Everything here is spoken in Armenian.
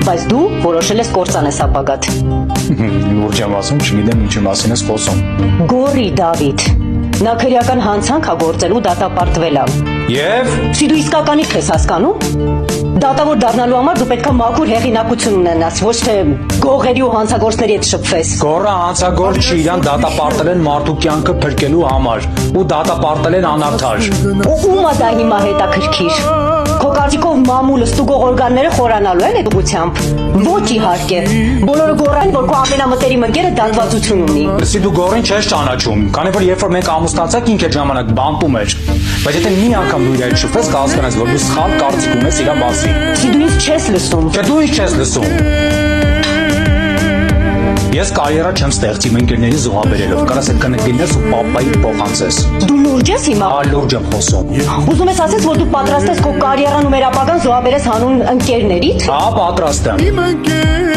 Բայց դու որոշել ես կործանես ապագատ։ Լուրջ եմ ասում, չգիտեմ ինչի մասին ես խոսում։ Գորի Դավիթ։ Նա քրեական հանցանք ա գործելու դատապարտվել ա։ Եվ Սի դու իսկականից ես հասկանում։ Դատավոր դառնալու համար դու պետք է մաքուր հեղինակություն ունենաս, ոչ թե գողերի ու հանցագործների հետ շփվես։ գորը հանցագործ չի, իրան դատապարտել են մարդու կյանքը փրկելու համար ու դատապարտել են անարդար։ Ումա դա հիմա հետաքրքիր։ Քո կարծիքով մամուլը ստուգող օրգանները խորանալու են այդ ուղությամբ։ Ոչ իհարկե։ Բոլորը գորային, որ քո ամենամտերիմ ընկերը դատվածություն ունի։ Լսի դու գորին չես ճանաչում, քանի որ երբ որ մենք ամուսնացանք ինքը ժամանակ բամպում էր։ Բայց եթե մի անգամ դու իր հետ շփվես, կհասկանաս, որ դու սխալ կարծիք ունես իր մասին։ Սի դու ինձ չես լսում։ Չէ, դու ինձ չես լսում։ Ես կարիերա չեմ ստեղծի ընկերների զոհաբերելով, կարաս այդ կնկլինես ու պապայի փոխանցես։ Դու լուրջ ես հիմա։ Լուրջ եմ խոսում։ Ուզում ես ասես, որ դու պատրաստ ես քո կարիերան ու մեր ապագան զոհաբերես հանուն ընկերներիդ։ Հա, պատրաստ եմ։